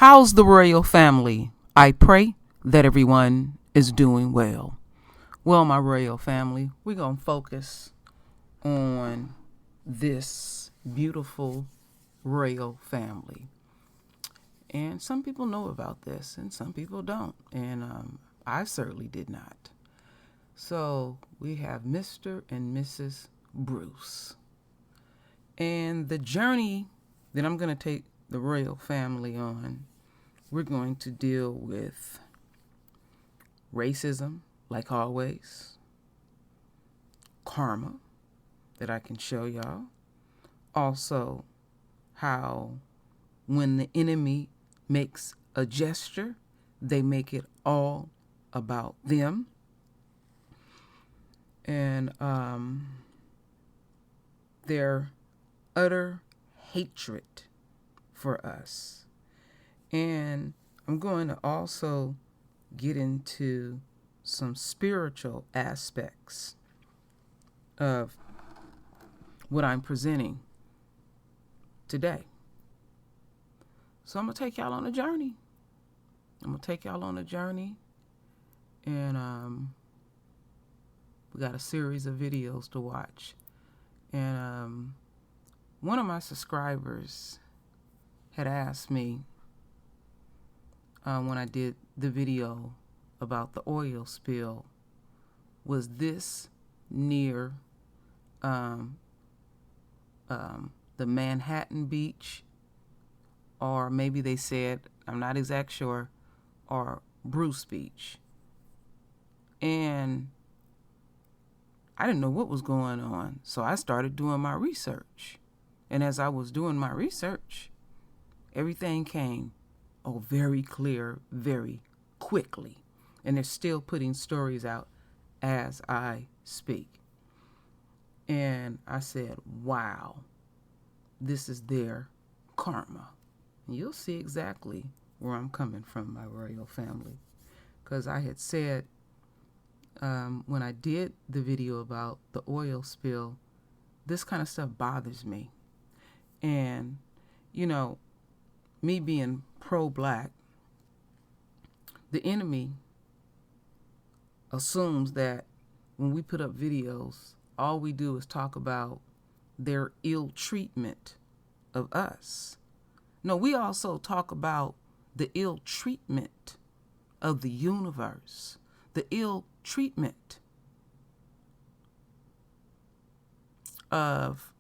How's the royal family? I pray that everyone is doing well. Well, my royal family, we're going to focus on this beautiful royal family. And some people know about this and some people don't. And I certainly did not. So we have Mr. and Mrs. Bruce. And the journey that I'm going to take the royal family on, we're going to deal with racism, like always, karma, that I can show y'all. Also, how when the enemy makes a gesture, they make it all about them. And their utter hatred for us. And I'm going to also get into some spiritual aspects of what I'm presenting today. So I'm going to take y'all on a journey. And we got a series of videos to watch. And one of my subscribers had asked me when I did the video about the oil spill, was this near the Manhattan Beach, or maybe they said, I'm not exact sure, or Bruce Beach. And I didn't know what was going on, so I started doing my research. And as I was doing my research, everything came very clear, very quickly. And they're still putting stories out as I speak. And I said, wow, this is their karma. And you'll see exactly where I'm coming from, my royal family. Because I had said, when I did the video about the oil spill, this kind of stuff bothers me. And, you know, me being pro-black, the enemy assumes that when we put up videos, all we do is talk about their ill treatment of us. No, we also talk about the ill treatment of the universe, the ill treatment of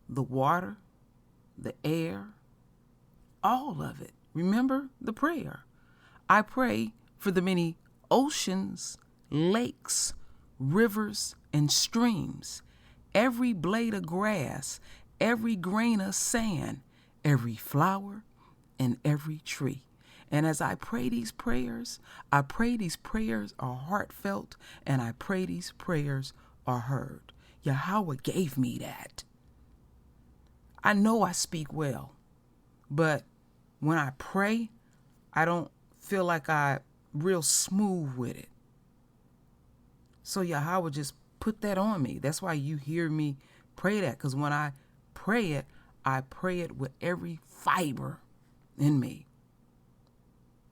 the water, the air, all of it. Remember the prayer. I pray for the many oceans, lakes, rivers, and streams, every blade of grass, every grain of sand, every flower, and every tree. And as I pray these prayers are heartfelt, and I pray these prayers are heard. Yahweh gave me that. I know I speak well, but when I pray, I don't feel like I'm real smooth with it. So Yahweh just put that on me. That's why you hear me pray that, because when I pray it with every fiber in me.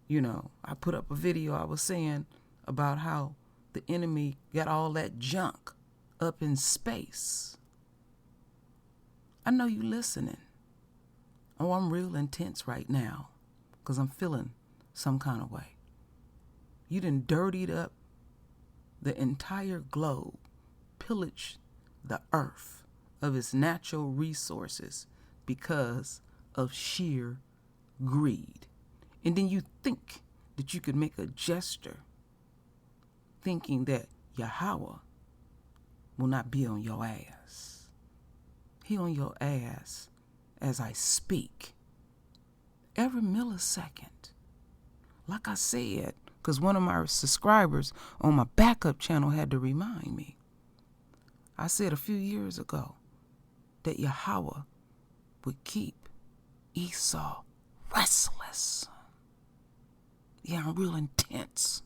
You know, I put up a video, I was saying about how the enemy got all that junk up in space. I know you listening. Oh, I'm real intense right now because I'm feeling some kind of way. You done dirtied up the entire globe, pillaged the earth of its natural resources because of sheer greed. And then you think that you could make a gesture thinking that Yahweh will not be on your ass. He on your ass as I speak. Every millisecond. Like I said, because one of my subscribers on my backup channel had to remind me. I said a few years ago that Yahweh would keep Esau restless. Yeah, I'm real intense.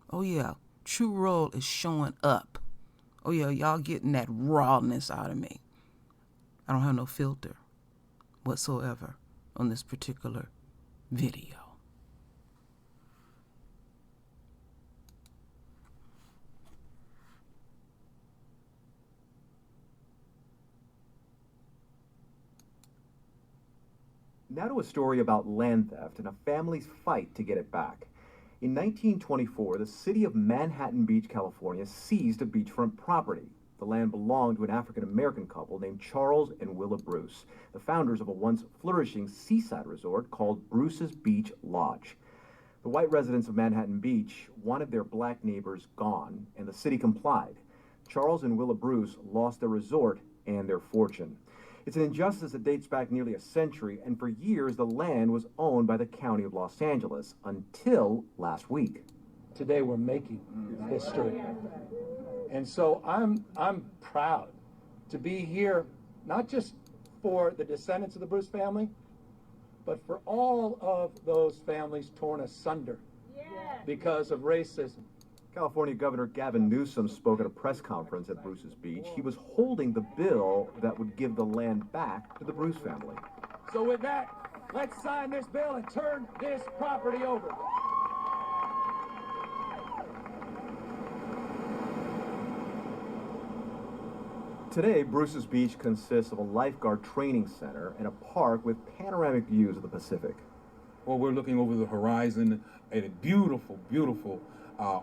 Oh yeah, true roll is showing up. Oh yeah, y'all getting that rawness out of me. I don't have no filter whatsoever. on this particular video. Now to a story about land theft and a family's fight to get it back. In 1924, the city of Manhattan Beach, California, seized a beachfront property. The land belonged to an African-American couple named Charles and Willa Bruce, the founders of a once flourishing seaside resort called Bruce's Beach Lodge. The white residents of Manhattan Beach wanted their black neighbors gone, and the city complied. Charles and Willa Bruce lost their resort and their fortune. It's an injustice that dates back nearly a century, and for years the land was owned by the County of Los Angeles until last week. Today we're making history. And so I'm proud to be here, not just for the descendants of the Bruce family, but for all of those families torn asunder because of racism. California Governor Gavin Newsom spoke at a press conference at Bruce's Beach. He was holding the bill that would give the land back to the Bruce family. So with that, let's sign this bill and turn this property over. Today, Bruce's Beach consists of a lifeguard training center and a park with panoramic views of the Pacific. Well, we're looking over the horizon at a beautiful, beautiful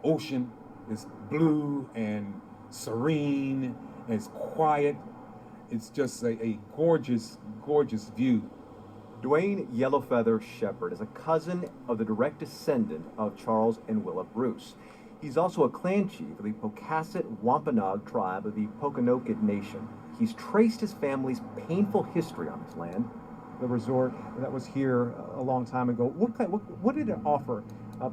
ocean. It's blue and serene, and it's quiet. It's just a gorgeous, gorgeous view. Dwayne Yellowfeather Shepherd is a cousin of the direct descendant of Charles and Willa Bruce. He's also a clan chief of the Pocasset Wampanoag tribe of the Pokanoket Nation. He's traced his family's painful history on this land. The resort that was here a long time ago, what did it offer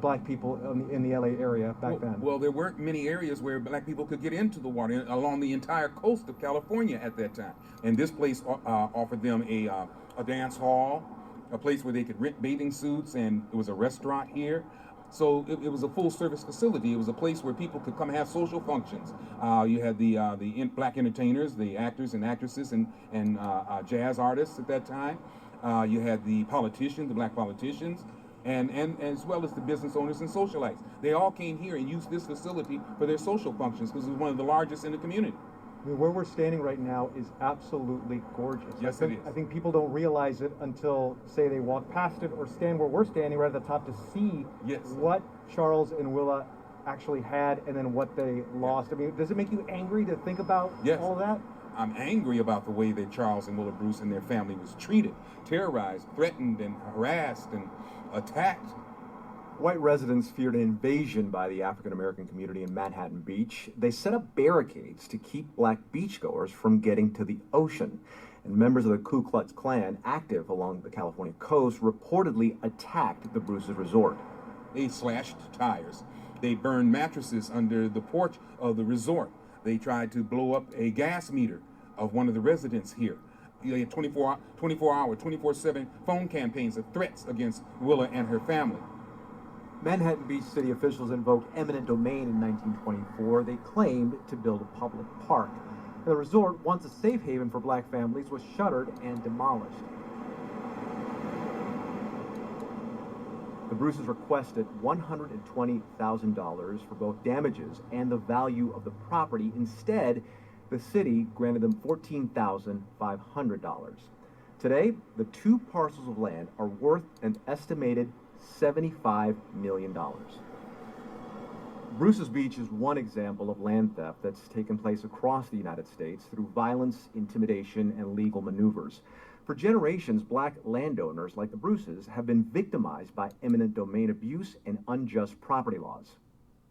black people in the LA area back then? Well, there weren't many areas where black people could get into the water along the entire coast of California at that time. And this place offered them a dance hall, a place where they could rent bathing suits, and it was a restaurant here. So it was a full-service facility. It was a place where people could come have social functions. You had the black entertainers, the actors and actresses, and jazz artists at that time. You had the politicians, the black politicians, and as well as the business owners and socialites. They all came here and used this facility for their social functions because it was one of the largest in the community. I mean, where we're standing right now is absolutely gorgeous. Yes, it is. I think people don't realize it until, say, they walk past it or stand where we're standing right at the top to see what Charles and Willa actually had and then what they lost. I mean, does it make you angry to think about all of that? I'm angry about the way that Charles and Willa Bruce and their family was treated, terrorized, threatened, and harassed and attacked. White residents feared an invasion by the African-American community in Manhattan Beach. They set up barricades to keep black beachgoers from getting to the ocean. And members of the Ku Klux Klan, active along the California coast, reportedly attacked the Bruce's resort. They slashed tires. They burned mattresses under the porch of the resort. They tried to blow up a gas meter of one of the residents here. They had 24-hour, 24/7 phone campaigns of threats against Willa and her family. Manhattan Beach city officials invoked eminent domain in 1924. They claimed to build a public park. The resort, once a safe haven for black families, was shuttered and demolished. The Bruces requested $120,000 for both damages and the value of the property. Instead, the city granted them $14,500. Today, the two parcels of land are worth an estimated $75 million. Bruce's Beach is one example of land theft that's taken place across the United States through violence, intimidation, and legal maneuvers. For generations, black landowners like the Bruces have been victimized by eminent domain abuse and unjust property laws.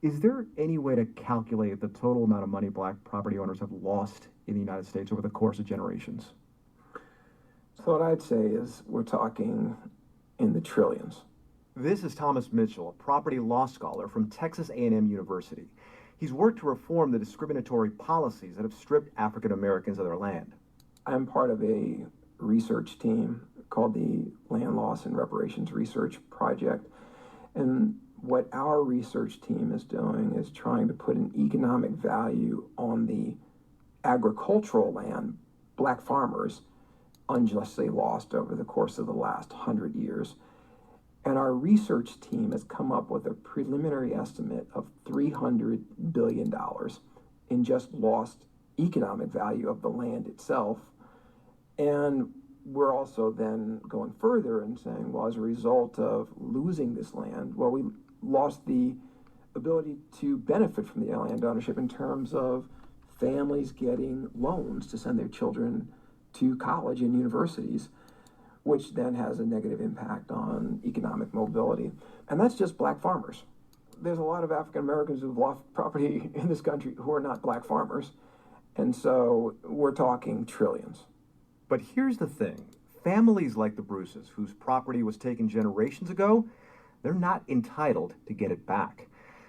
Is there any way to calculate the total amount of money black property owners have lost in the United States over the course of generations? So what I'd say is we're talking in the trillions. This is Thomas Mitchell, a property law scholar from Texas A&M University. He's worked to reform the discriminatory policies that have stripped African Americans of their land. I'm part of a research team called the Land Loss and Reparations Research Project. And what our research team is doing is trying to put an economic value on the agricultural land, black farmers, unjustly lost over the course of the last 100 years. And our research team has come up with a preliminary estimate of $300 billion in just lost economic value of the land itself. And we're also then going further and saying, well, as a result of losing this land, well, we lost the ability to benefit from the land ownership in terms of families getting loans to send their children to college and universities, which then has a negative impact on economic mobility. And that's just black farmers. There's a lot of African Americans who've lost property in this country who are not black farmers. And so we're talking trillions. But here's the thing. Families like the Bruces, whose property was taken generations ago, they're not entitled to get it back.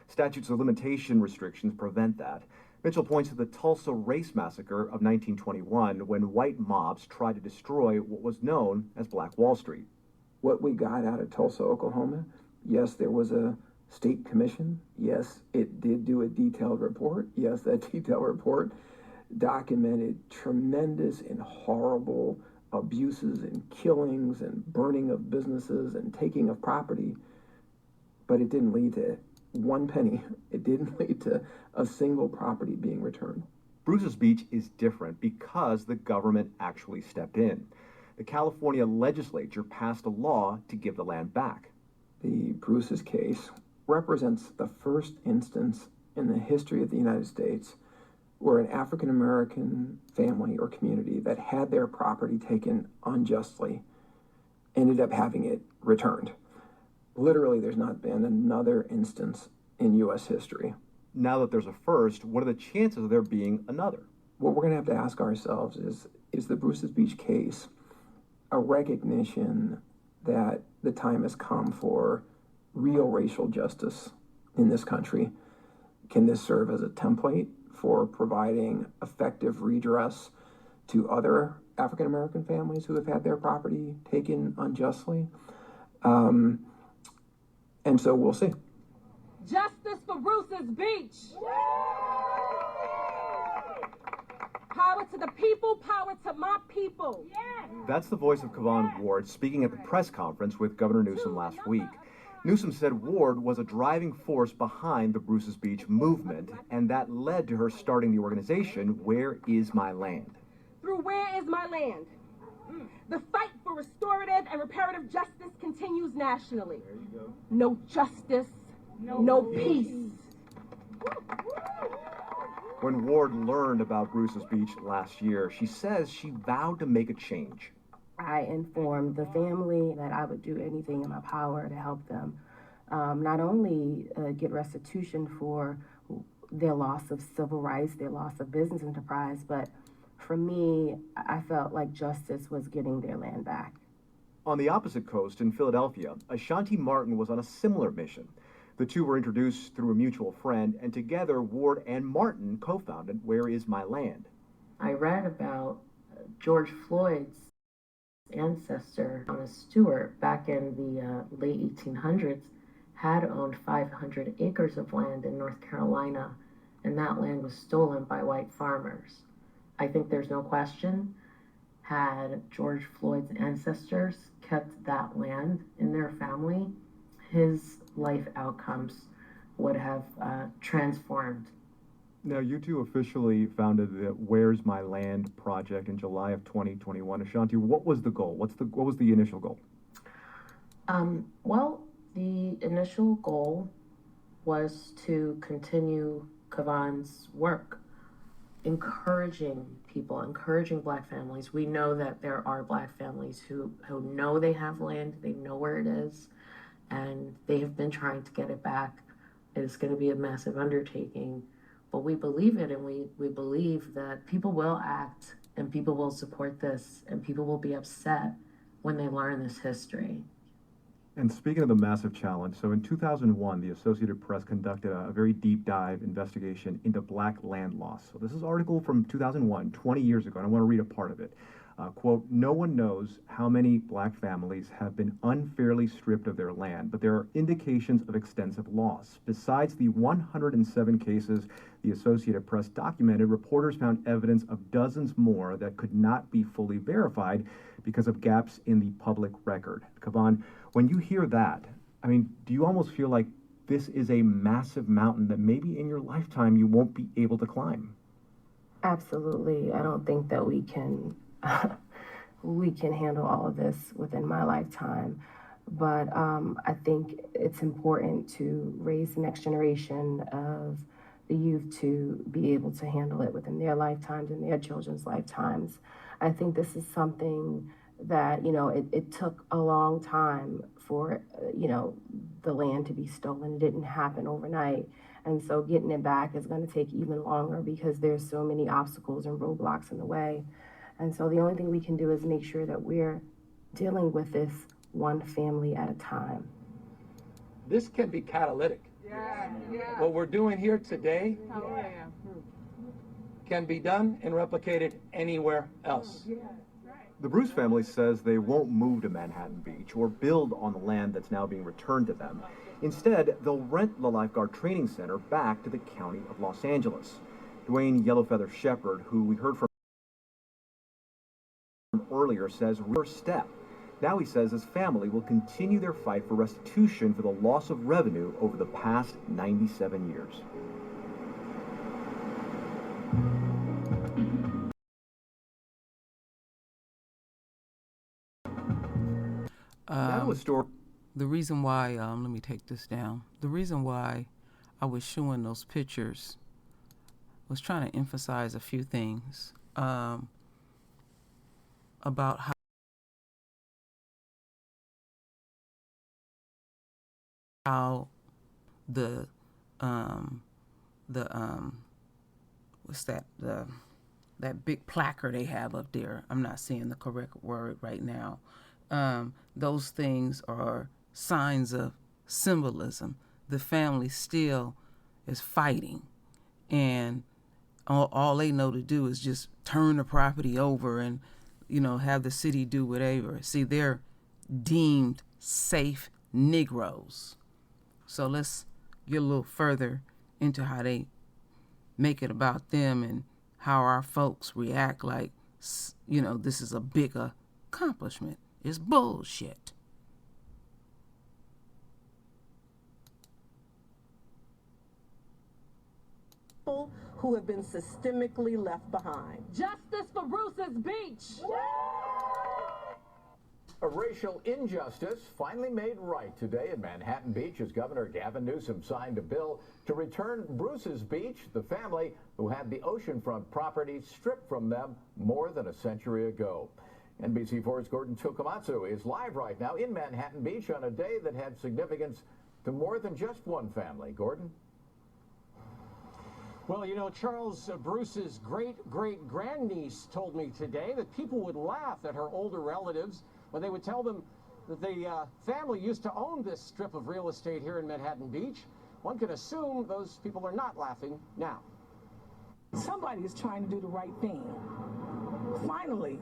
Statutes of limitation restrictions prevent that. Mitchell points to the Tulsa race massacre of 1921 when white mobs tried to destroy what was known as Black Wall Street. What we got out of Tulsa, Oklahoma, yes, there was a state commission. Yes, it did do a detailed report. Yes, that detailed report documented tremendous and horrible abuses and killings and burning of businesses and taking of property, but it didn't lead to one penny. It didn't lead to a single property being returned. Bruce's Beach is different because the government actually stepped in. The California legislature passed a law to give the land back. The Bruce's case represents the first instance in the history of the United States where an African American family or community that had their property taken unjustly ended up having it returned. Literally, there's not been another instance in U.S. history. Now that there's a first, what are the chances of there being another? What we're going to have to ask ourselves is the Bruce's Beach case a recognition that the time has come for real racial justice in this country? Can this serve as a template for providing effective redress to other African American families who have had their property taken unjustly? And so we'll see. Justice for Bruce's Beach. Power to the people, power to my people. That's the voice of Kevon Ward speaking at the press conference with Governor Newsom last week. Newsom said Ward was a driving force behind the Bruce's Beach movement, and that led to her starting the organization, Where Is My Land? Through Where Is My Land? The fight for restorative and reparative justice continues nationally. There you go. No justice, no peace. When Ward learned about Bruce's Beach last year, she says she vowed to make a change. I informed the family that I would do anything in my power to help them not only get restitution for their loss of civil rights, their loss of business enterprise, but for me, I felt like justice was getting their land back. On the opposite coast in Philadelphia, Ashanti Martin was on a similar mission. The two were introduced through a mutual friend, and together Ward and Martin co-founded Where Is My Land? I read about George Floyd's ancestor, Thomas Stewart, back in the late 1800s, had owned 500 acres of land in North Carolina, and that land was stolen by white farmers. I think there's no question, had George Floyd's ancestors kept that land in their family, his life outcomes would have transformed. Now, you two officially founded the Where's My Land project in July of 2021. Ashanti, what was the goal? What was the initial goal? Well, the initial goal was to continue Kevon's work, encouraging people, encouraging Black families. We know that there are Black families who know they have land, they know where it is, and they have been trying to get it back. It's going to be a massive undertaking, but we believe it, and we believe that people will act, and people will support this, and people will be upset when they learn this history. And speaking of the massive challenge, so in 2001, the Associated Press conducted a very deep dive investigation into Black land loss. So this is an article from 2001, 20 years ago, and I want to read a part of it. Quote, no one knows how many black families have been unfairly stripped of their land, but there are indications of extensive loss. Besides the 107 cases the Associated Press documented, reporters found evidence of dozens more that could not be fully verified because of gaps in the public record. Kavan, when you hear that, I mean, do you almost feel like this is a massive mountain that maybe in your lifetime you won't be able to climb? Absolutely. I don't think that we can handle all of this within my lifetime. But I think it's important to raise the next generation of the youth to be able to handle it within their lifetimes and their children's lifetimes. I think this is something that, it took a long time for, the land to be stolen. It didn't happen overnight. And so getting it back is going to take even longer because there's so many obstacles and roadblocks in the way. And so the only thing we can do is make sure that we're dealing with this one family at a time. This can be catalytic. What we're doing here today can be done and replicated anywhere else. The Bruce family says they won't move to Manhattan Beach or build on the land that's now being returned to them. Instead, they'll rent the lifeguard training center back to the County of Los Angeles. Dwayne Yellowfeather Shepherd, who we heard from earlier, says first step. Now he says his family will continue their fight for restitution for the loss of revenue over the past 97 years. The reason why, let me take this down. The reason why I was showing those pictures was trying to emphasize a few things about how the what's that, that big placard they have up there. I'm not saying the correct word right now. Those things are signs of symbolism. The family still is fighting, and all they know to do is just turn the property over and, have the city do whatever. See, they're deemed safe Negroes. So let's get a little further into how they make it about them and how our folks react like, this is a big accomplishment. It's bullshit. Who have been systemically left behind. Justice for Bruce's Beach! A racial injustice finally made right today in Manhattan Beach as Governor Gavin Newsom signed a bill to return Bruce's Beach, the family who had the oceanfront property stripped from them more than a century ago. NBC4's Gordon Chukamatsu is live right now in Manhattan Beach on a day that had significance to more than just one family. Gordon? Well, Charles Bruce's great-great-grandniece told me today that people would laugh at her older relatives when they would tell them that the family used to own this strip of real estate here in Manhattan Beach. One can assume those people are not laughing now. Somebody is trying to do the right thing. Finally.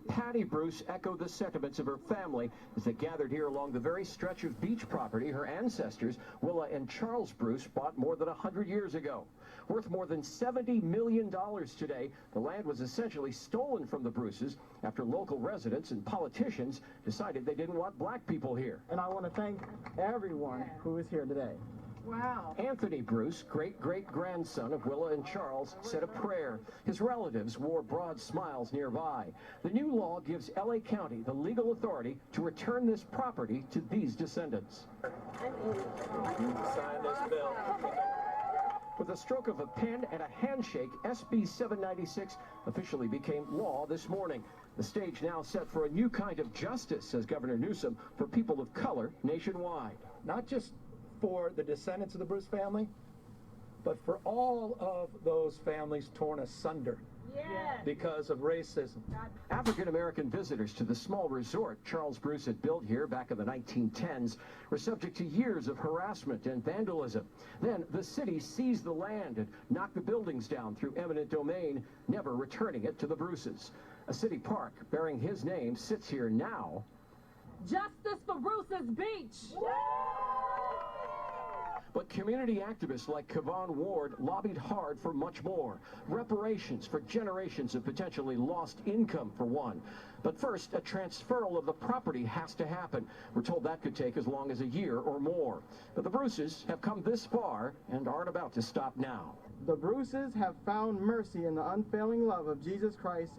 Patty Bruce echoed the sentiments of her family as they gathered here along the very stretch of beach property her ancestors, Willa and Charles Bruce, bought more than 100 years ago. Worth more than $70 million today, the land was essentially stolen from the Bruces after local residents and politicians decided they didn't want black people here. And I want to thank everyone who is here today. Wow. Anthony Bruce, great-great-grandson of Willa and Charles, said a prayer. His relatives wore broad smiles nearby. The new law gives LA County the legal authority to return this property to these descendants. Sign this bill. With a stroke of a pen and a handshake, SB 796 officially became law this morning. The stage now set for a new kind of justice, says Governor Newsom, for people of color nationwide. Not just for the descendants of the Bruce family, but for all of those families torn asunder because of racism. African-American visitors to the small resort Charles Bruce had built here back in the 1910s were subject to years of harassment and vandalism. Then the city seized the land and knocked the buildings down through eminent domain, never returning it to the Bruces. A city park bearing his name sits here now. Justice for Bruce's Beach! But community activists like Kevon Ward lobbied hard for much more. Reparations for generations of potentially lost income, for one. But first, a transferal of the property has to happen. We're told that could take as long as a year or more. But the Bruces have come this far and aren't about to stop now. The Bruces have found mercy in the unfailing love of Jesus Christ.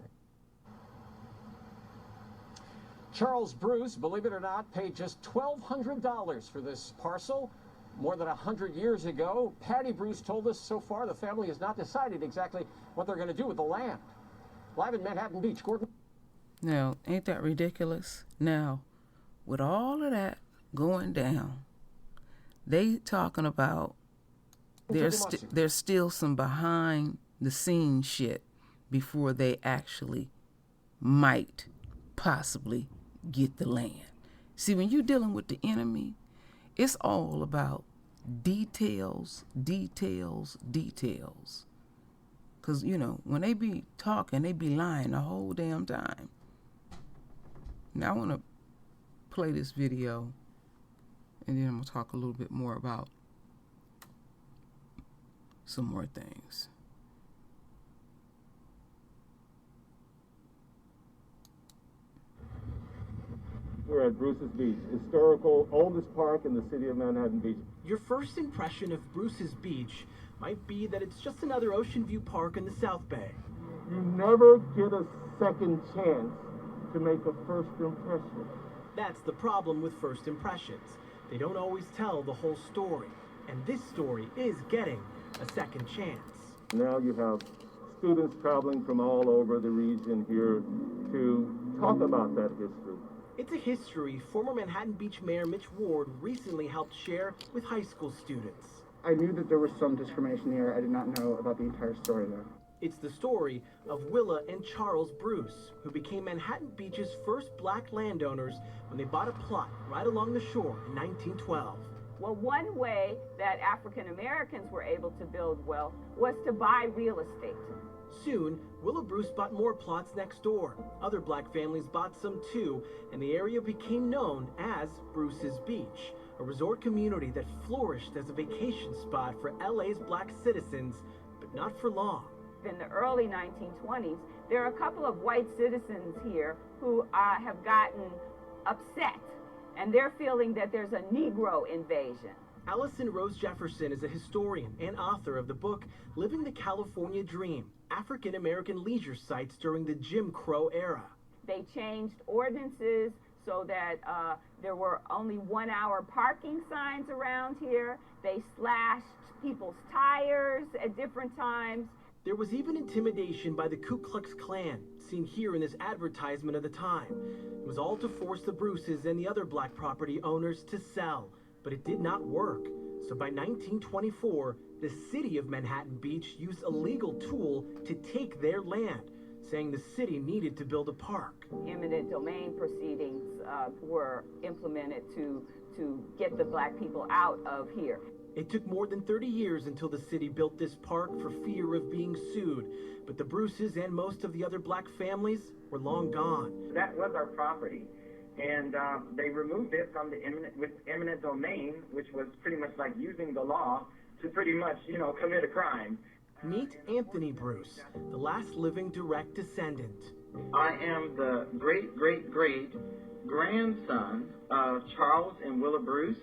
Charles Bruce, believe it or not, paid just $1,200 for this parcel. More than 100 years ago, Patty Bruce told us so far the family has not decided exactly what they're going to do with the land. Live in Manhattan Beach, Gordon. Now, ain't that ridiculous? Now, with all of that going down, they talking about there's still some behind the scenes shit before they actually might possibly get the land. See, when you're dealing with the enemy, it's all about details, details, details. Because, you know, when they be talking, they be lying the whole damn time. Now, I want to play this video, and then I'm going to talk a little bit more about some more things. We're at Bruce's Beach, historical, oldest park in the city of Manhattan Beach. Your first impression of Bruce's Beach might be that it's just another Ocean View park in the South Bay. You never get a second chance to make a first impression. That's the problem with first impressions. They don't always tell the whole story. And this story is getting a second chance. Now you have students traveling from all over the region here to talk about that history. It's a history former Manhattan Beach Mayor Mitch Ward recently helped share with high school students. I knew that there was some discrimination here. I did not know about the entire story, though. It's the story of Willa and Charles Bruce, who became Manhattan Beach's first black landowners when they bought a plot right along the shore in 1912. Well, one way that African Americans were able to build wealth was to buy real estate. Soon, Willa Bruce bought more plots next door. Other black families bought some too, and the area became known as Bruce's Beach, a resort community that flourished as a vacation spot for LA's black citizens, but not for long. In the early 1920s, there are a couple of white citizens here who have gotten upset, and they're feeling that there's a Negro invasion. Allison Rose Jefferson is a historian and author of the book Living the California Dream, African American leisure sites during the Jim Crow era. They changed ordinances so that there were only 1-hour parking signs around here. They slashed people's tires at different times. There was even intimidation by the Ku Klux Klan, seen here in this advertisement of the time. It was all to force the Bruces and the other black property owners to sell, but it did not work. So by 1924, the city of Manhattan Beach used a legal tool to take their land, saying the city needed to build a park. Eminent domain proceedings were implemented to get the black people out of here. It took more than 30 years until the city built this park for fear of being sued, but the Bruces and most of the other black families were long gone. That was our property, and they removed it from the eminent domain, which was pretty much like using the law to pretty much, commit a crime. Meet Anthony Bruce, the last living direct descendant. I am the great-great-great-grandson of Charles and Willa Bruce.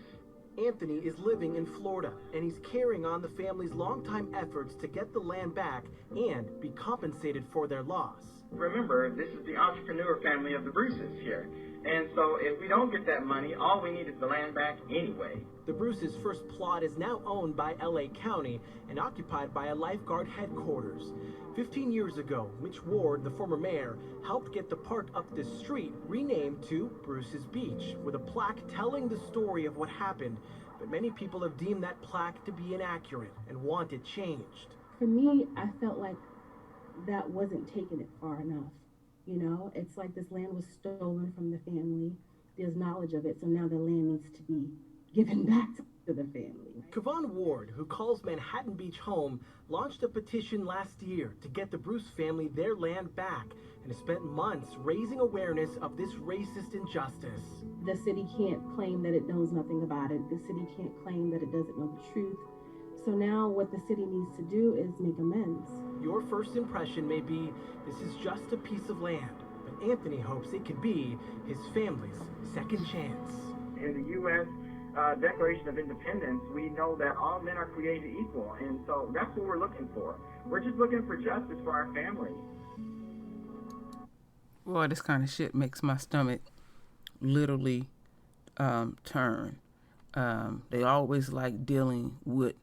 Anthony is living in Florida, and he's carrying on the family's longtime efforts to get the land back and be compensated for their loss. Remember, this is the entrepreneur family of the Bruces here. And so if we don't get that money, all we need is the land back anyway. The Bruces' first plot is now owned by LA County and occupied by a lifeguard headquarters. 15 years ago, Mitch Ward, the former mayor, helped get the park up the street renamed to Bruce's Beach, with a plaque telling the story of what happened. But many people have deemed that plaque to be inaccurate and want it changed. For me, I felt like that wasn't taking it far enough. It's like this land was stolen from the family. There's knowledge of it, so now the land needs to be given back to the family. Kevon Ward, who calls Manhattan Beach home, launched a petition last year to get the Bruce family their land back, and has spent months raising awareness of this racist injustice. The city can't claim that it knows nothing about it. The city can't claim that it doesn't know the truth. So now what the city needs to do is make amends. Your first impression may be this is just a piece of land, but Anthony hopes it could be his family's second chance. In the U.S. Declaration of Independence, we know that all men are created equal, and so that's what we're looking for. We're just looking for justice for our family. Boy, this kind of shit makes my stomach literally turn. They always like dealing with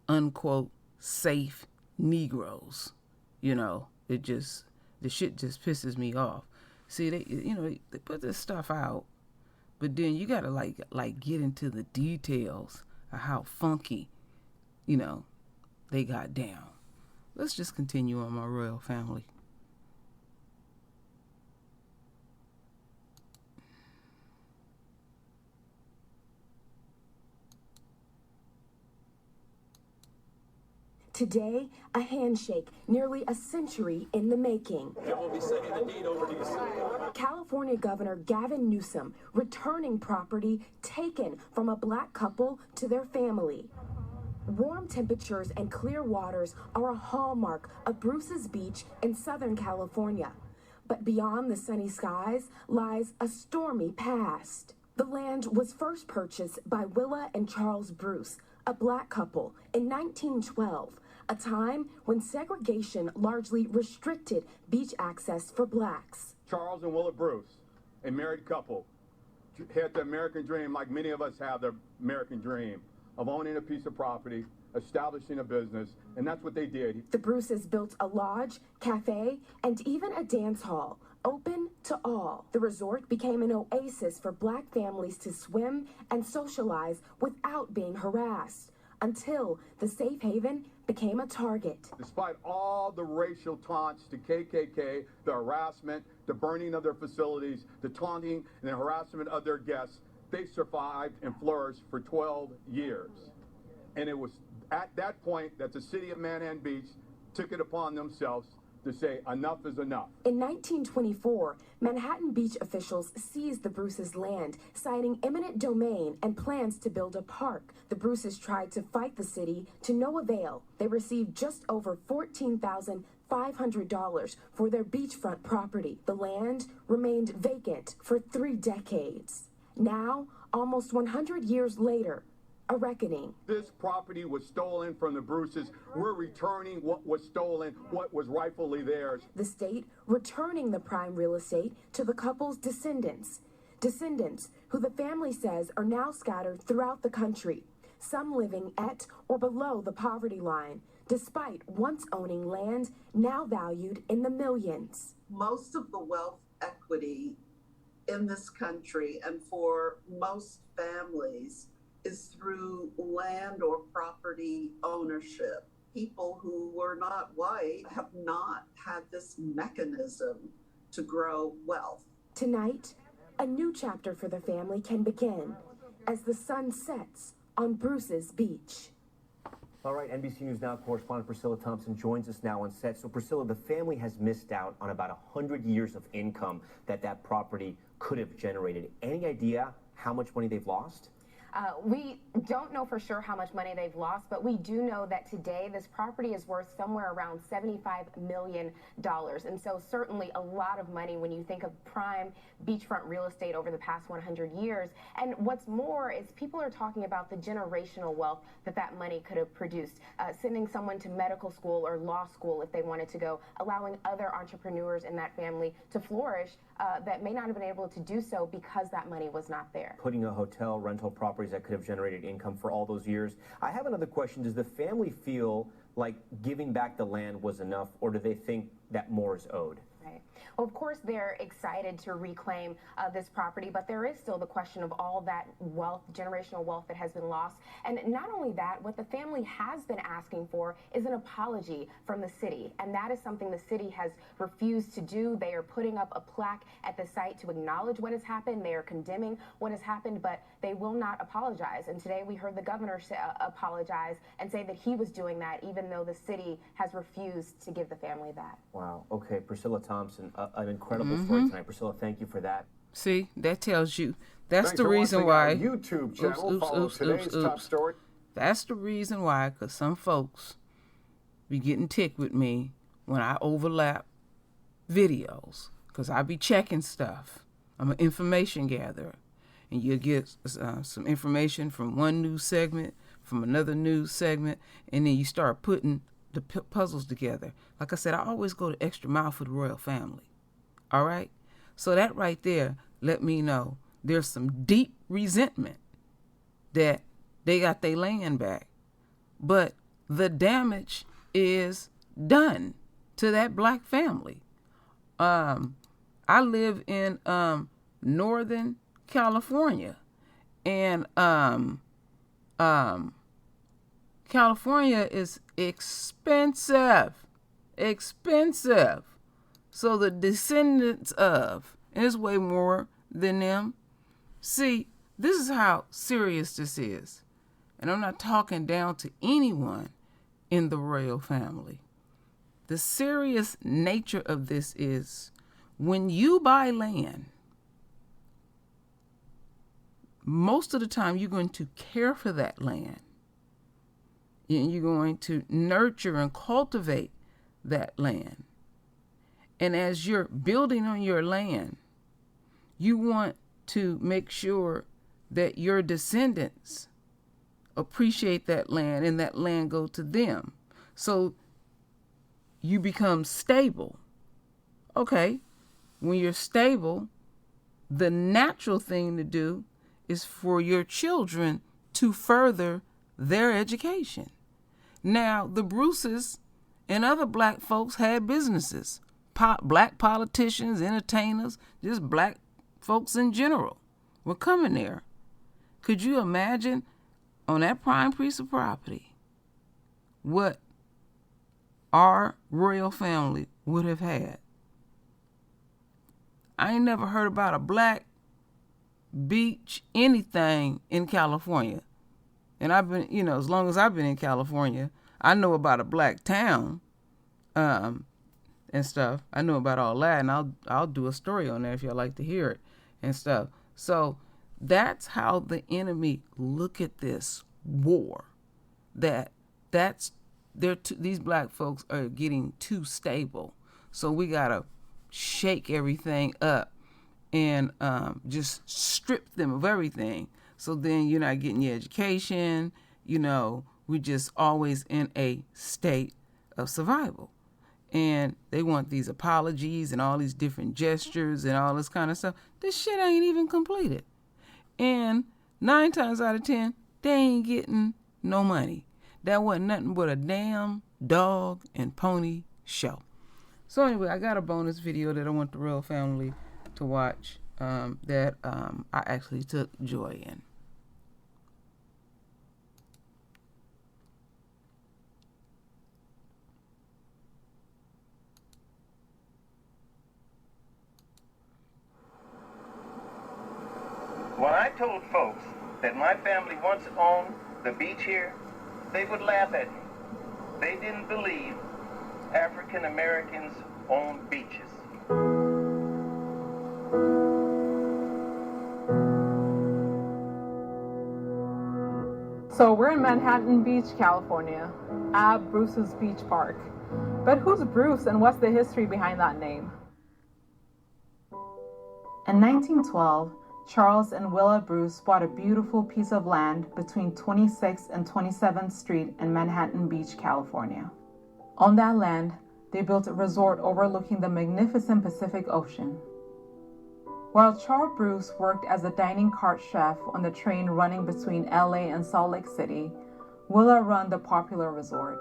unquote safe Negroes. You know, the shit just pisses me off. See, they put this stuff out, but then you gotta like get into the details of how funky, they got down. Let's just continue on my royal family. Today, a handshake nearly a century in the making. We'll be sending the deed over to you soon. California Governor Gavin Newsom returning property taken from a black couple to their family. Warm temperatures and clear waters are a hallmark of Bruce's Beach in Southern California. But beyond the sunny skies lies a stormy past. The land was first purchased by Willa and Charles Bruce, a black couple, in 1912, a time when segregation largely restricted beach access for blacks. Charles and Willa Bruce, a married couple, had the American dream like many of us have the American dream of owning a piece of property, establishing a business, and that's what they did. The Bruces built a lodge, cafe, and even a dance hall, open to all. The resort became an oasis for black families to swim and socialize without being harassed, until the safe haven became a target. Despite all the racial taunts to KKK, the harassment, the burning of their facilities, the taunting and the harassment of their guests, they survived and flourished for 12 years. And it was at that point that the city of Manhattan Beach took it upon themselves to say enough is enough. In 1924, Manhattan Beach officials seized the Bruces' land, citing eminent domain and plans to build a park. The Bruces tried to fight the city to no avail. They received just over $14,500 for their beachfront property. The land remained vacant for 3 decades. Now, almost 100 years later, a reckoning. This property was stolen from the Bruces. We're returning what was stolen, what was rightfully theirs. The state returning the prime real estate to the couple's descendants. Descendants who the family says are now scattered throughout the country, some living at or below the poverty line, despite once owning land now valued in the millions. Most of the wealth equity in this country and for most families is through land or property ownership. People who were not white have not had this mechanism to grow wealth. Tonight, a new chapter for the family can begin as the sun sets on Bruce's Beach. All right, NBC News Now correspondent Priscilla Thompson joins us now on set. So Priscilla, the family has missed out on about 100 years of income that property could have generated. Any idea how much money they've lost? We don't know for sure how much money they've lost, but we do know that today this property is worth somewhere around $75 million. And so certainly a lot of money when you think of prime beachfront real estate over the past 100 years. And what's more is people are talking about the generational wealth that money could have produced, sending someone to medical school or law school if they wanted to go, allowing other entrepreneurs in that family to flourish that may not have been able to do so because that money was not there. Putting a hotel, rental properties that could have generated income for all those years. I have another question. Does the family feel like giving back the land was enough, or do they think that more is owed? Right. Well, of course, they're excited to reclaim this property, but there is still the question of all that wealth, generational wealth that has been lost. And not only that, what the family has been asking for is an apology from the city. And that is something the city has refused to do. They are putting up a plaque at the site to acknowledge what has happened. They are condemning what has happened, but they will not apologize. And today we heard the governor apologize and say that he was doing that, even though the city has refused to give the family that. Wow. Okay, Priscilla Thompson, an incredible story tonight. Priscilla, thank you for that. See, that tells you. That's Thanks the for reason watching why. our YouTube channel. Follow today's top story. That's the reason why, because some folks be getting ticked with me when I overlap videos, because I be checking stuff. I'm an information gatherer, and you get some information from one news segment, from another news segment, and then you start putting the puzzles together. Like I said, I always go the extra mile for the royal family. All right? So that right there let me know there's some deep resentment that they got their land back. But the damage is done to that black family. I live in Northern California, and California is expensive. So the descendants of, and it's way more than them. See, this is how serious this is. And I'm not talking down to anyone in the royal family. The serious nature of this is when you buy land, most of the time you're going to care for that land. And you're going to nurture and cultivate that land. And as you're building on your land, you want to make sure that your descendants appreciate that land and that land go to them. So you become stable. Okay, when you're stable, the natural thing to do is for your children to further their education. Now, the Bruces and other black folks had businesses. Black politicians, entertainers, just black folks in general were coming there. Could you imagine on that prime piece of property what our royal family would have had? I ain't never heard about a black beach, anything in California. And I've been, as long as I've been in California, I know about a black town and stuff. I know about all that, and I'll do a story on that if y'all like to hear it and stuff. So that's how the enemy look at this war. These black folks are getting too stable. So we gotta shake everything up and just strip them of everything. So then you're not getting your education. We're just always in a state of survival. And they want these apologies and all these different gestures and all this kind of stuff. This shit ain't even completed. And 9 times out of 10, they ain't getting no money. That wasn't nothing but a damn dog and pony show. So anyway, I got a bonus video that I want the royal family to watch that I actually took joy in. When I told folks that my family once owned the beach here, they would laugh at me. They didn't believe African Americans owned beaches. So we're in Manhattan Beach, California, at Bruce's Beach Park. But who's Bruce and what's the history behind that name? In 1912, Charles and Willa Bruce bought a beautiful piece of land between 26th and 27th Street in Manhattan Beach, California. On that land, they built a resort overlooking the magnificent Pacific Ocean. While Charles Bruce worked as a dining car chef on the train running between LA and Salt Lake City, Willa ran the popular resort.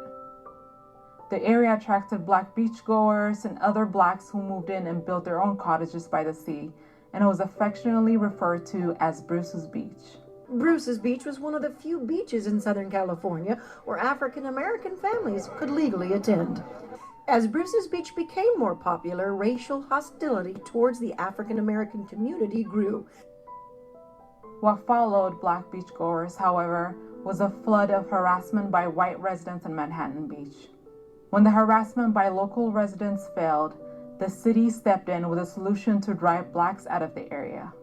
The area attracted black beachgoers and other blacks who moved in and built their own cottages by the sea, and it was affectionately referred to as Bruce's Beach. Bruce's Beach was one of the few beaches in Southern California where African American families could legally attend. As Bruce's Beach became more popular, racial hostility towards the African American community grew. What followed black beachgoers, however, was a flood of harassment by white residents in Manhattan Beach. When the harassment by local residents failed, the city stepped in with a solution to drive blacks out of the area.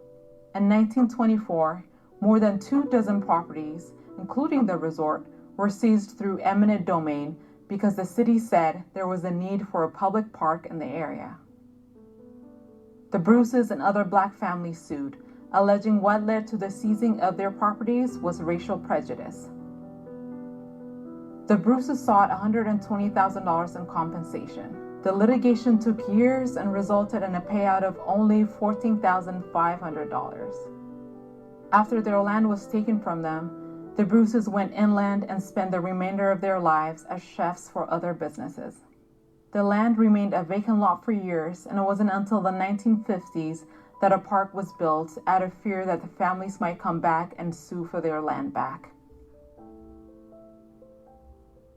In 1924, more than 24 properties, including the resort, were seized through eminent domain because the city said there was a need for a public park in the area. The Bruces and other black families sued, alleging what led to the seizing of their properties was racial prejudice. The Bruces sought $120,000 in compensation. The litigation took years and resulted in a payout of only $14,500. After their land was taken from them, the Bruces went inland and spent the remainder of their lives as chefs for other businesses. The land remained a vacant lot for years, and it wasn't until the 1950s that a park was built out of fear that the families might come back and sue for their land back.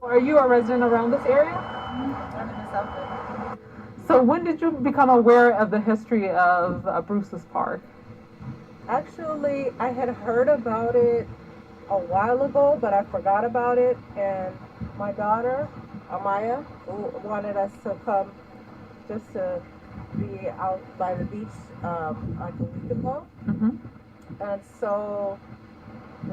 Are you a resident around this area? I'm in the South End. So when did you become aware of the history of Bruce's Park? Actually, I had heard about it a while ago, but I forgot about it, and my daughter, Amaya, wanted us to come just to be out by the beach like a week ago. Mm-hmm. And so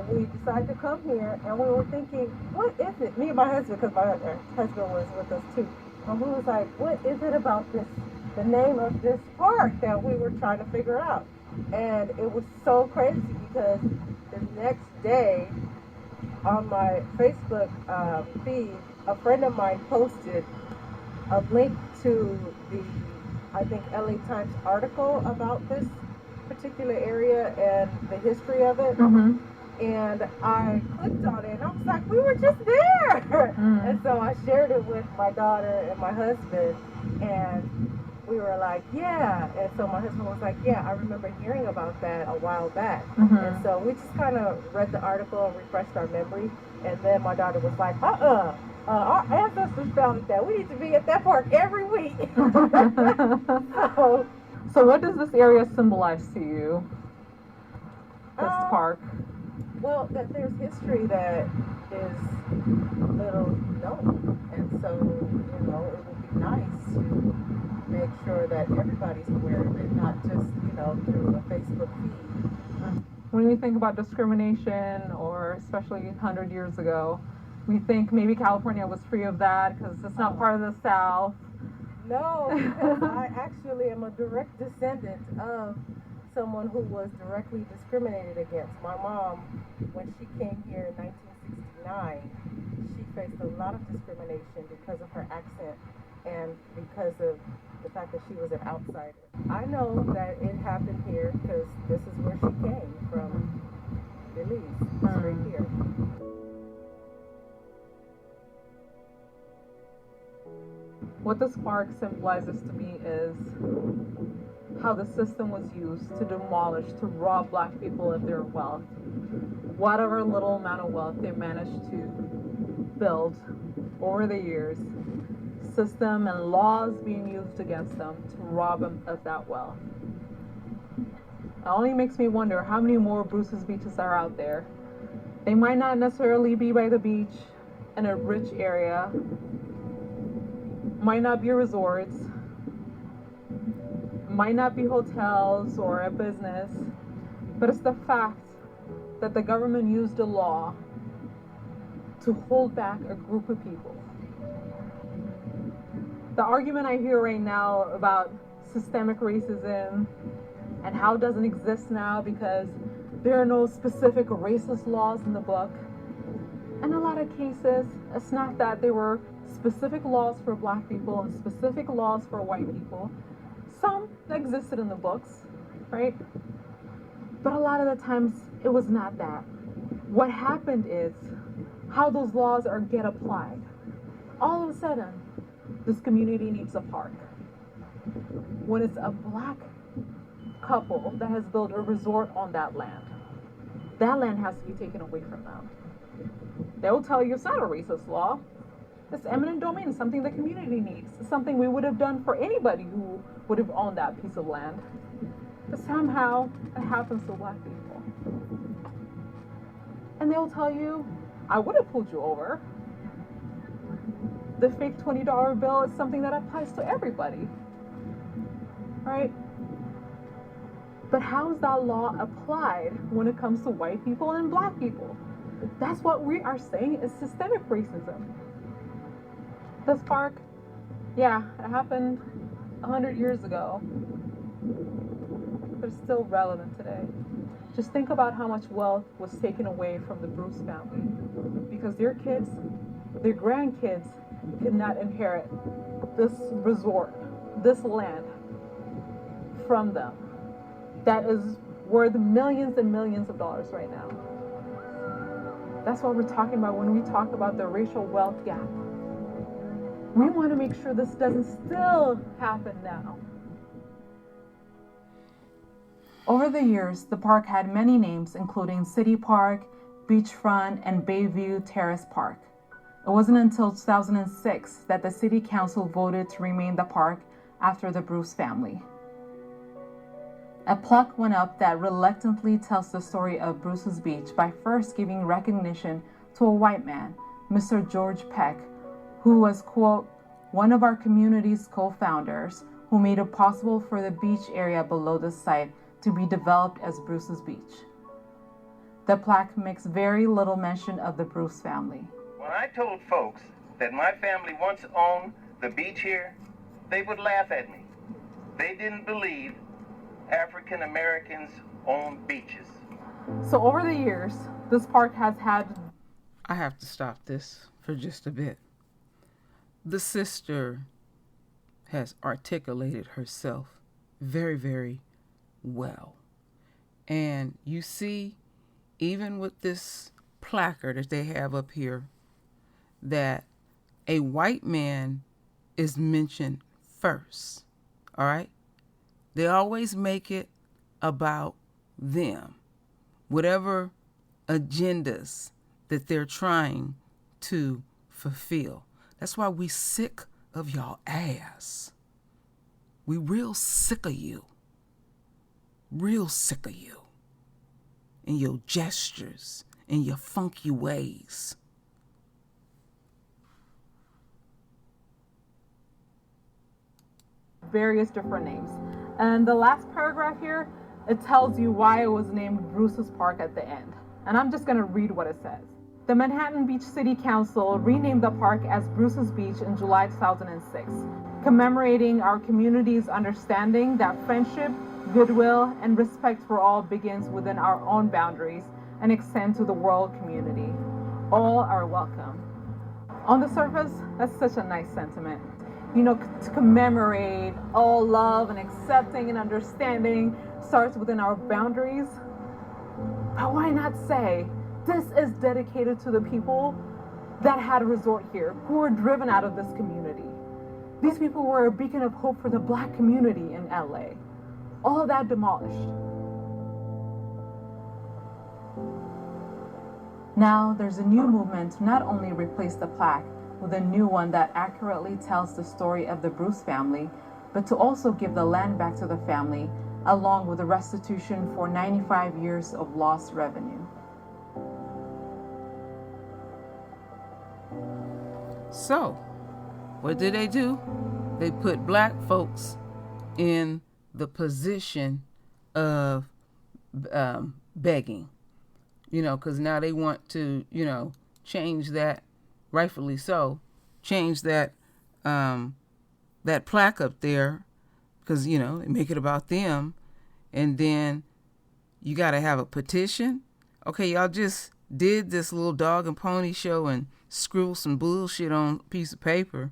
we decided to come here, and we were thinking, what is it? Me and my husband, because my husband was with us too. And we was like, what is it about this, the name of this park that we were trying to figure out? And it was so crazy because the next day on my Facebook feed, a friend of mine posted a link to the, I think, LA Times article about this particular area and the history of it. Mm-hmm. And I clicked on it and I was like, we were just there. Mm. And so I shared it with my daughter and my husband, and we were like, yeah. And so my husband was like, yeah, I remember hearing about that a while back. Mm-hmm. And so we just kind of read the article and refreshed our memory. And then my daughter was like, our ancestors founded that. We need to be at that park every week. So what does this area symbolize to you, this park? Well, that there's history that is little known. And so, you know, it would be nice to make sure that everybody's aware of it, not just, you know, through a Facebook feed. When we think about discrimination, or especially 100 years ago, we think maybe California was free of that because it's not part of the South. No, because I actually am a direct descendant of someone who was directly discriminated against. My mom, when she came here in 1969, she faced a lot of discrimination because of her accent and because of the fact that she was an outsider. I know that it happened here because this is where she came from, Belize, right here. What this park symbolizes to me is how the system was used to demolish, to rob black people of their wealth. Whatever little amount of wealth they managed to build over the years, system and laws being used against them to rob them of that wealth. It only makes me wonder how many more Bruce's beaches are out there. They might not necessarily be by the beach in a rich area, might not be resorts, might not be hotels or a business, but it's the fact that the government used a law to hold back a group of people. The argument I hear right now about systemic racism and how it doesn't exist now because there are no specific racist laws in the book. In a lot of cases, it's not that there were specific laws for black people and specific laws for white people. Some existed in the books, right? But a lot of the times it was not that. What happened is how those laws get applied. All of a sudden, this community needs a park. When it's a black couple that has built a resort on that land has to be taken away from them. They'll tell you it's not a racist law. It's eminent domain, it's something the community needs. It's something we would have done for anybody who would have owned that piece of land. But somehow it happens to black people. And they'll tell you, I would have pulled you over. The fake $20 bill is something that applies to everybody. right? But how is that law applied when it comes to white people and black people? That's what we are saying is systemic racism. This park, yeah, it happened 100 years ago, but it's still relevant today. Just think about how much wealth was taken away from the Bruce family because their kids, their grandkids could not inherit this resort, this land from them. That is worth millions and millions of dollars right now. That's what we're talking about when we talk about the racial wealth gap. We want to make sure this doesn't still happen now. Over the years, the park had many names, including City Park, Beachfront, and Bayview Terrace Park. It wasn't until 2006 that the City Council voted to rename the park after the Bruce family. A plaque went up that reluctantly tells the story of Bruce's Beach by first giving recognition to a white man, Mr. George Peck, who was, quote, one of our community's co-founders who made it possible for the beach area below the site to be developed as Bruce's Beach. The plaque makes very little mention of the Bruce family. When I told folks that my family once owned the beach here, they would laugh at me. They didn't believe African Americans own beaches. So over the years, this park has had... I have to stop this for just a bit. The sister has articulated herself very, very well. And you see, even with this placard that they have up here, that a white man is mentioned first. All right? They always make it about them, whatever agendas that they're trying to fulfill. That's why we sick of y'all ass. We real sick of you. Real sick of you. And your gestures and your funky ways. Various different names. And the last paragraph here, it tells you why it was named Bruce's Park at the end. And I'm just going to read what it says. The Manhattan Beach City Council renamed the park as Bruce's Beach in July 2006, commemorating our community's understanding that friendship, goodwill, and respect for all begins within our own boundaries and extend to the world community. All are welcome. On the surface, that's such a nice sentiment. You know, to commemorate all love and accepting and understanding starts within our boundaries. But why not say, this is dedicated to the people that had a resort here, who were driven out of this community. These people were a beacon of hope for the Black community in LA. All of that demolished. Now there's a new movement to not only replace the plaque with a new one that accurately tells the story of the Bruce family, but to also give the land back to the family, along with a restitution for 95 years of lost revenue. So, what did they do? They put black folks in the position of begging, you know, because now they want to, you know, change that, rightfully so, change that that plaque up there, because, you know, make it about them, and then you got to have a petition. Okay, y'all just did this little dog and pony show and scribble some bullshit on a piece of paper.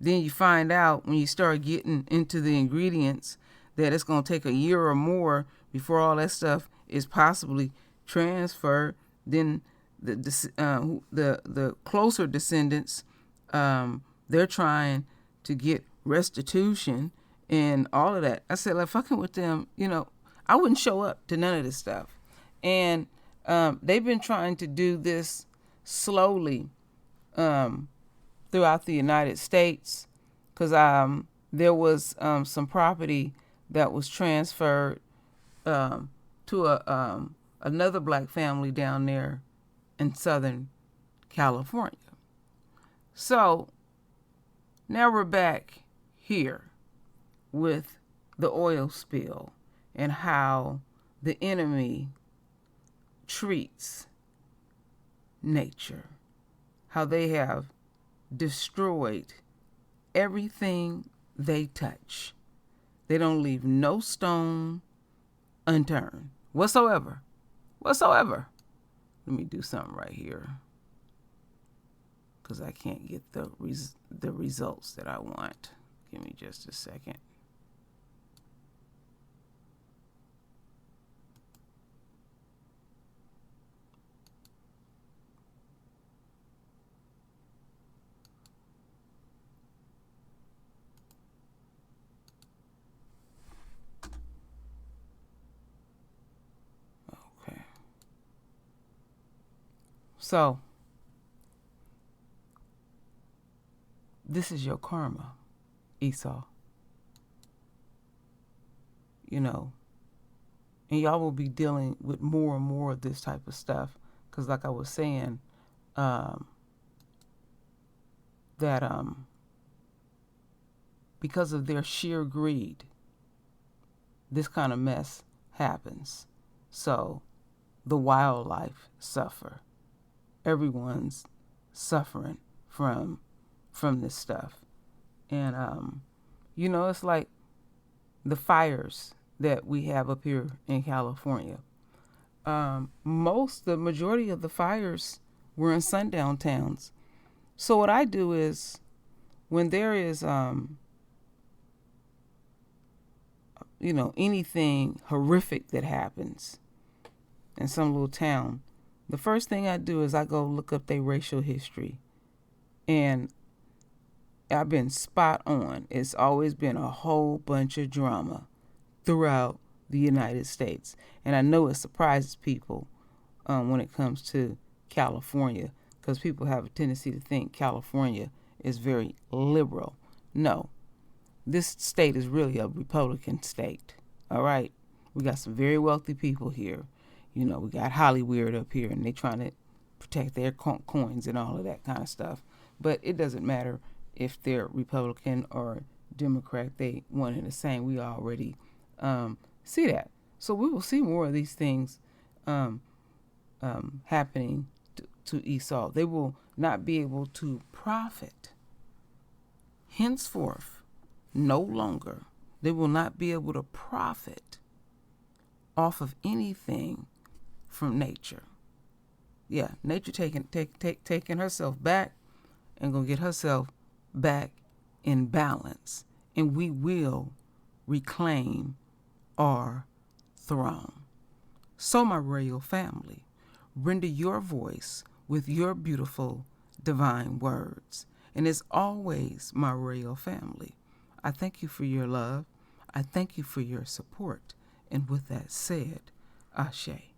Then you find out when you start getting into the ingredients that it's going to take a year or more before all that stuff is possibly transferred. Then the closer descendants, they're trying to get restitution and all of that. I said, like, fucking with them, you know, I wouldn't show up to none of this stuff. And they've been trying to do this slowly throughout the United States, because there was some property that was transferred to another black family down there in Southern California. So now we're back here with the oil spill and how the enemy treats nature, how they have destroyed everything they touch. They don't leave no stone unturned whatsoever. Let me do something right here because I can't get the results that I want. Give me just a second. So, this is your karma, Esau. You know, and y'all will be dealing with more and more of this type of stuff. Because like I was saying, because of their sheer greed, this kind of mess happens. So, the wildlife suffer. Everyone's suffering from this stuff. And you know, it's like the fires that we have up here in California. The majority of the fires were in sundown towns. So what I do is when there is you know, anything horrific that happens in some little town, the first thing I do is I go look up their racial history. And I've been spot on. It's always been a whole bunch of drama throughout the United States. And I know it surprises people when it comes to California, because people have a tendency to think California is very liberal. No, this state is really a Republican state. All right. We got some very wealthy people here. You know, we got Hollywood up here, and they trying to protect their coins and all of that kind of stuff. But it doesn't matter if they're Republican or Democrat. They one and the same. We already see that. So we will see more of these things happening to Esau. They will not be able to profit. Henceforth, no longer, they will not be able to profit off of anything from nature. Yeah, nature taking herself back and gonna get herself back in balance, and we will reclaim our throne. So, my royal family, render your voice with your beautiful divine words. And as always, my royal family, I thank you for your love. I thank you for your support. And with that said, Ashe.